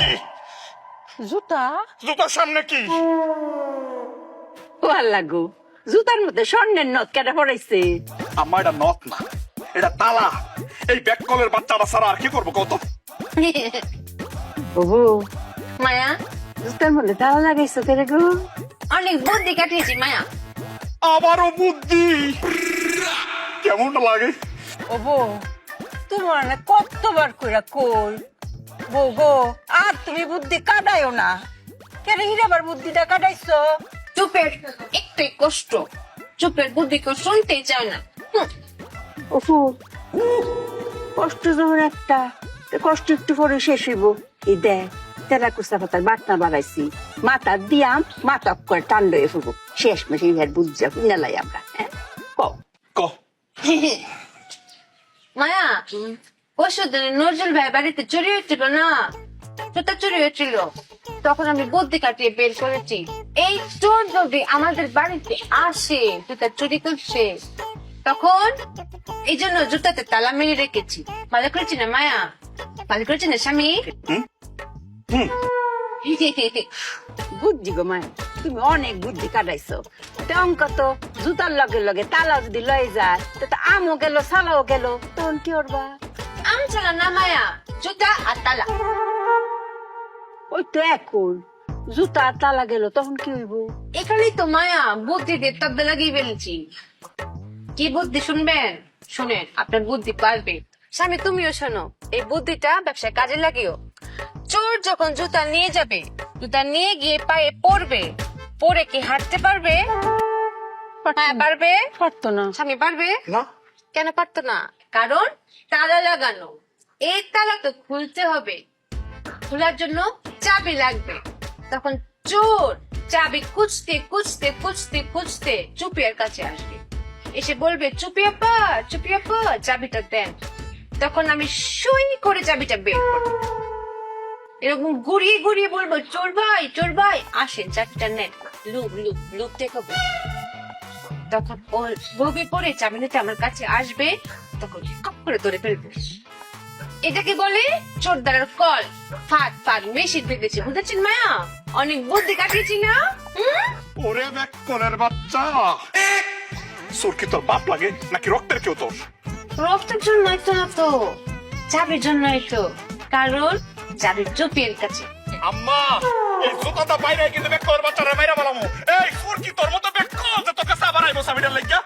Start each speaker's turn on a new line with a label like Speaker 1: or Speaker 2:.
Speaker 1: কি?
Speaker 2: জুতা
Speaker 1: জুতার সামনে কি?
Speaker 2: ভাল লাগো জুতার মধ্যে স্বর্ণের নথ কেটে পড়াইছে।
Speaker 1: আমার এটা নথ না, এটা তালা। এই ব্যাককলের বাচ্চাটা ছাড়া আর কি করবো কত?
Speaker 2: ওহো
Speaker 3: মায়া
Speaker 2: জুতার মধ্যে তালা লাগাইছো কেন গো?
Speaker 3: অনেক বুদ্ধি কাটিয়েছি মায়া।
Speaker 1: আবারও বুদ্ধি। কেমনটা লাগে?
Speaker 2: ওহো তোমার না কতবার কইরা কই বউ গো আর তুমি বুদ্ধি কাটাইও না। কেন হিরাবার বুদ্ধিটা কাটাইছো?
Speaker 3: চুপের একটাই কষ্ট, চুপের বুদ্ধি কেউ শুনতেই চায় না।
Speaker 2: ওহো কষ্ট যখন একটা তো কষ্ট একটু পরে শেষ হইব। এই দেখ তেরা কুস্তা পাতার বাটনা বাড়াইছি, মাথা দিয়াম মাথা করে টান্ড হয়ে ফুবো। শেষ মেশে ইহার বুঝা কুইনালাই আমরা। হ্যাঁ কও
Speaker 1: ক।
Speaker 3: মায়া পরশু দিন নজরুল ভাই বাড়িতে চুরি হয়েছিল না, জুতা চুরি হয়েছিল। তখন আমি বুদ্ধি কাটিয়ে বের করেছি, এই চোর যদি আমাদের বাড়িতে আসে জুতা চুরি করছে, তখন এই জন্য জুতাতে তালা মেরে রেখেছি। ভালো করেছি না মায়া? ভালো করেছি না স্বামী?
Speaker 2: বুদ্ধি গো মায়, তুমি অনেক বুদ্ধি কাটাইছো। টঙ্ক তো জুতার লগে লগে তালা যদি লয়ে যায় তো আমও গেল সালাও গেল, তখন কি করবা?
Speaker 3: আম চালা না মায়া, জুতা আর তালা।
Speaker 2: ওই তো এখন জুতা আর তালা গেল তখন কি হইব?
Speaker 3: এখানেই তো মায়া বুদ্ধি দিয়ে তব্দে লাগিয়ে ফেলেছি। কি বুদ্ধি শুনবেন? শুনেন, আপনার বুদ্ধি পারবে। স্বামী তুমিও শোনো, এই বুদ্ধিটা ব্যবসায় কাজে লাগিও। চোর যখন জুতা নিয়ে যাবে, জুতা নিয়ে গিয়ে পায়ে পড়বে, পরে কি হাঁটতে পারবে? হ্যাঁ পারবে।
Speaker 2: পারতো না।
Speaker 3: স্বামী পারবে?
Speaker 1: না।
Speaker 3: কেন পারতো না? কারণ তালা লাগানো। এই তালা তো খুলতে হবে, খোলার জন্য চাবি লাগবে। তখন চোর চাবি খুঁজতে খুঁজতে খুঁজতে খুঁজতে চুপিয়ার কাছে আসবে, এসে বলবে চুপি আপা, চুপি আপা চাবিটা দেন। তখন আমি সুই করে চাবিটা বের করবো, এরকম ঘুরিয়ে ঘুরিয়ে বলবো চোর ভাই আসেন চাবিটা নেন, লুক লুক লুক দেখাবো। তখন ও লোভে পড়ে চাবি নিতে আমার কাছে আসবে, তখন কপ করে ধরে ফেলবে। এটাকে বলে চোরদারের কল। ফাঁদ ফাঁদ মেশিন বেঁধেছে, বুঝেছেন মায়া? অনেক বুদ্ধি কাটিয়েছি না?
Speaker 1: ওরে ব্যাককলের বাচ্চা, চোর কি তোর বাপ লাগে নাকি রক্তের কেউ তোর?
Speaker 3: রক্তের জন্যই তো না তো, চাবির জন্যই তো। কারণ চাবির চুপিয়ের কাছে।
Speaker 1: আম্মা এই জুতাটা বাইরে কিন্তু ব্যাককলের বাচ্চারা মাইরা বলামু। এই চোর কি তোর মতো ব্যাককল যে তোকে সাবারাইবো সাবিটার লাগিয়া?